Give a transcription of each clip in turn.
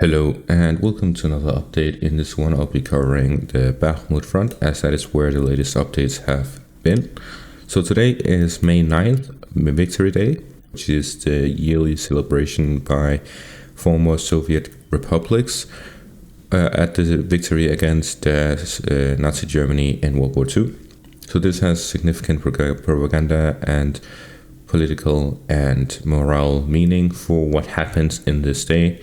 Hello and welcome to another update. In this one I'll be covering the Bakhmut front, as that is where the latest updates have been. So today is May 9th, Victory Day, which is the yearly celebration by former Soviet republics at the victory against Nazi Germany in World War II. So this has significant propaganda and political and moral meaning for what happens in this day.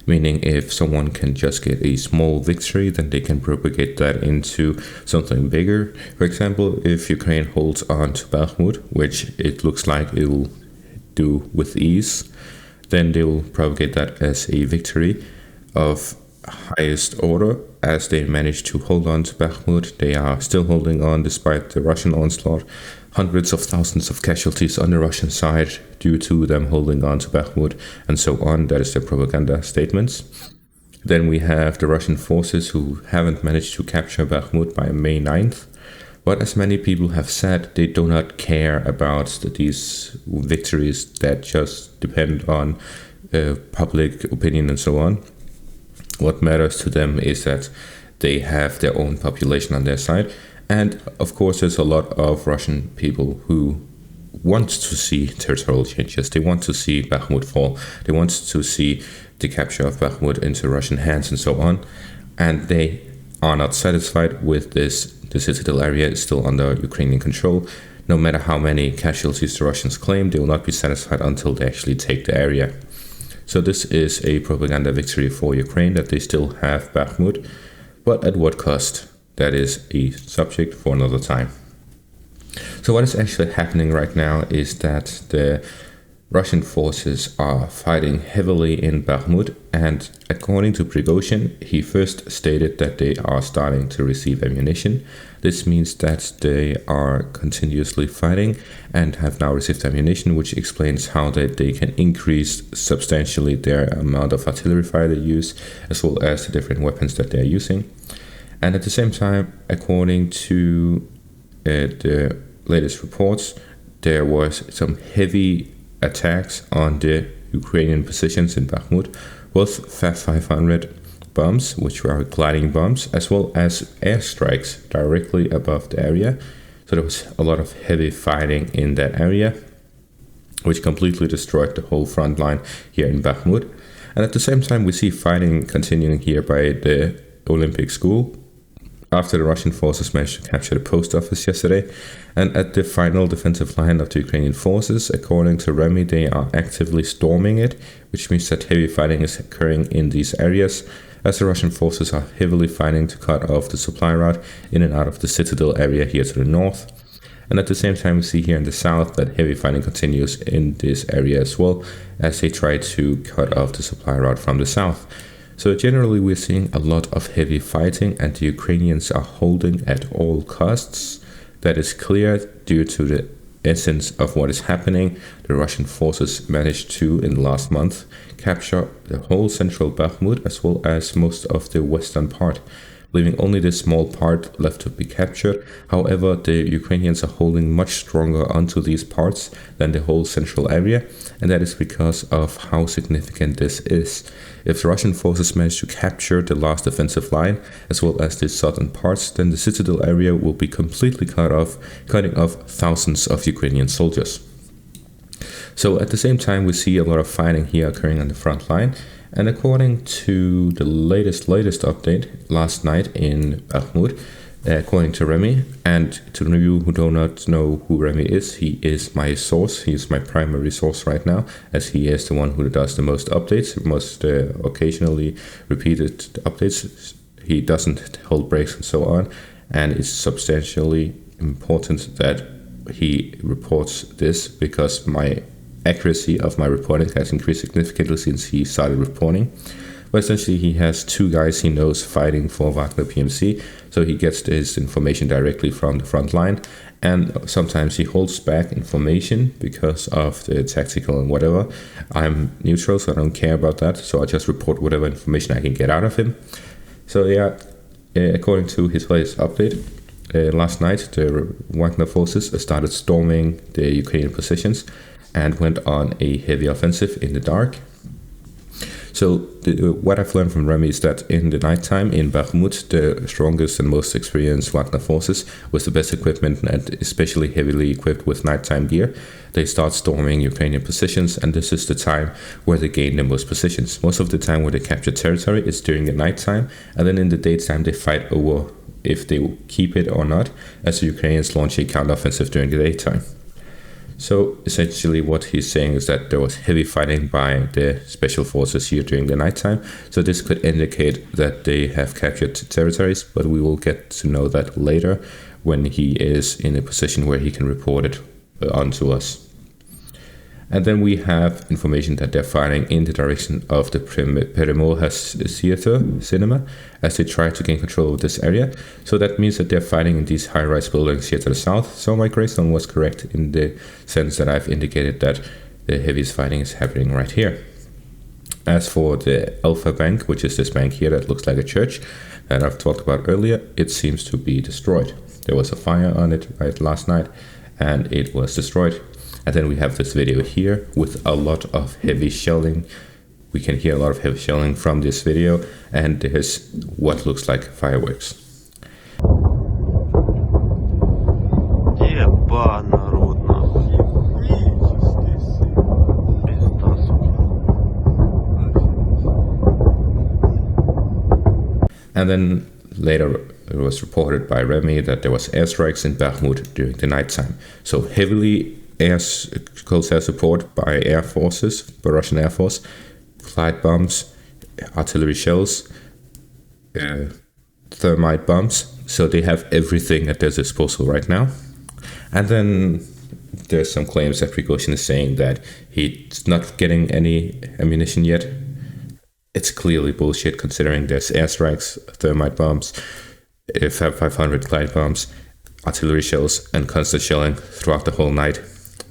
Meaning, if someone can just get a small victory, then they can propagate that into something bigger. For example, if Ukraine holds on to Bakhmut, which it looks like it will do with ease, then they will propagate that as a victory of highest order, as they managed to hold on to Bakhmut. They are still holding on despite the Russian onslaught. Hundreds of thousands of casualties on the Russian side due to them holding on to Bakhmut and so on. That is their propaganda statements. Then we have the Russian forces who haven't managed to capture Bakhmut by May 9th. But as many people have said, they do not care about these victories that just depend on public opinion and so on. What matters to them is that they have their own population on their side. And of course, there's a lot of Russian people who want to see territorial changes. They want to see Bakhmut fall. They want to see the capture of Bakhmut into Russian hands and so on. And they are not satisfied with this. The citadel area is still under Ukrainian control. No matter how many casualties the Russians claim, they will not be satisfied until they actually take the area. So this is a propaganda victory for Ukraine, that they still have Bakhmut, but at what cost? That is a subject for another time. So what is actually happening right now is that the Russian forces are fighting heavily in Bakhmut, and according to Prigozhin, he first stated that they are starting to receive ammunition. This means that they are continuously fighting and have now received ammunition, which explains how they can increase substantially their amount of artillery fire they use, as well as the different weapons that they are using. And at the same time, according to the latest reports, there was some heavy attacks on the Ukrainian positions in Bakhmut, both FAV-500 bombs, which were gliding bombs, as well as airstrikes directly above the area. So there was a lot of heavy fighting in that area, which completely destroyed the whole front line here in Bakhmut. And at the same time, we see fighting continuing here by the Olympic School, after the Russian forces managed to capture the post office yesterday. And at the final defensive line of the Ukrainian forces, according to Remy, they are actively storming it, which means that heavy fighting is occurring in these areas, as the Russian forces are heavily fighting to cut off the supply route in and out of the citadel area here to the north. And at the same time, we see here in the south that heavy fighting continues in this area as well, as they try to cut off the supply route from the south. So generally, we're seeing a lot of heavy fighting, and the Ukrainians are holding at all costs. That is clear due to the essence of what is happening. The Russian forces managed to, in the last month, capture the whole central Bakhmut, as well as most of the western part, leaving only this small part left to be captured. However, the Ukrainians are holding much stronger onto these parts than the whole central area, and that is because of how significant this is. If the Russian forces manage to capture the last defensive line, as well as the southern parts, then the citadel area will be completely cut off, cutting off thousands of Ukrainian soldiers. So at the same time, we see a lot of fighting here occurring on the front line. And according to the latest update last night in Bakhmut, according to Remy, and to you who do not know who Remy is, he is my source. He is my primary source right now, as he is the one who does the most updates, most occasionally repeated updates. He doesn't hold breaks and so on, and it's substantially important that he reports this, because my accuracy of my reporting has increased significantly since he started reporting. But essentially, he has two guys he knows fighting for Wagner PMC, so he gets his information directly from the front line, and sometimes he holds back information because of the tactical and whatever. I'm neutral, so I don't care about that, so I just report whatever information I can get out of him. So yeah, according to his latest update, last night the Wagner forces started storming the Ukrainian positions and went on a heavy offensive in the dark. So what I've learned from Remy is that in the nighttime in Bakhmut, the strongest and most experienced Wagner forces with the best equipment and especially heavily equipped with nighttime gear, they start storming Ukrainian positions, and this is the time where they gain the most positions. Most of the time where they capture territory is during the nighttime, and then in the daytime they fight over if they will keep it or not, as the Ukrainians launch a counteroffensive during the daytime. So essentially what he's saying is that there was heavy fighting by the special forces here during the nighttime. So this could indicate that they have captured territories, but we will get to know that later when he is in a position where he can report it onto us. And then we have information that they're fighting in the direction of the Peremolhas Theater cinema as they try to gain control of this area. So that means that they're fighting in these high-rise buildings here to the south. So my Greystone was correct in the sense that I've indicated that the heaviest fighting is happening right here. As for the Alpha Bank, which is this bank here that looks like a church that I've talked about earlier, it seems to be destroyed. There was a fire on it right last night and it was destroyed. And then we have this video here with a lot of heavy shelling. We can hear a lot of heavy shelling from this video, and there's what looks like fireworks. And then later it was reported by Remy that there was airstrikes in Bakhmut during the nighttime. So heavily close air support by air forces, by Russian Air Force, glide bombs, artillery shells, thermite bombs. So they have everything at their disposal right now. And then there's some claims that Prigozhin is saying that he's not getting any ammunition yet. It's clearly bullshit considering there's airstrikes, thermite bombs, Fab-500 glide bombs, artillery shells, and constant shelling throughout the whole night.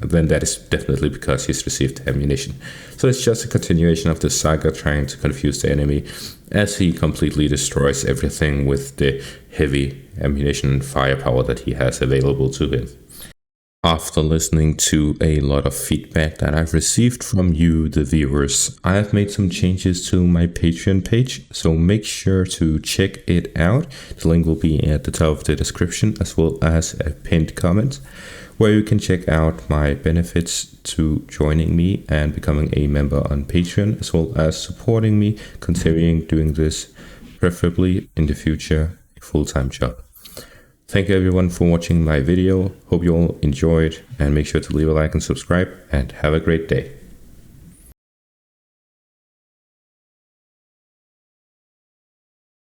Then that is definitely because he's received ammunition. So it's just a continuation of the saga trying to confuse the enemy as he completely destroys everything with the heavy ammunition and firepower that he has available to him. After listening to a lot of feedback that I've received from you, the viewers, I have made some changes to my Patreon page, so make sure to check it out. The link will be at the top of the description as well as a pinned comment, where you can check out my benefits to joining me and becoming a member on Patreon, as well as supporting me considering doing this, preferably in the future, a full-time job. Thank you everyone for watching my video. Hope you all enjoyed, and make sure to leave a like and subscribe, and have a great day.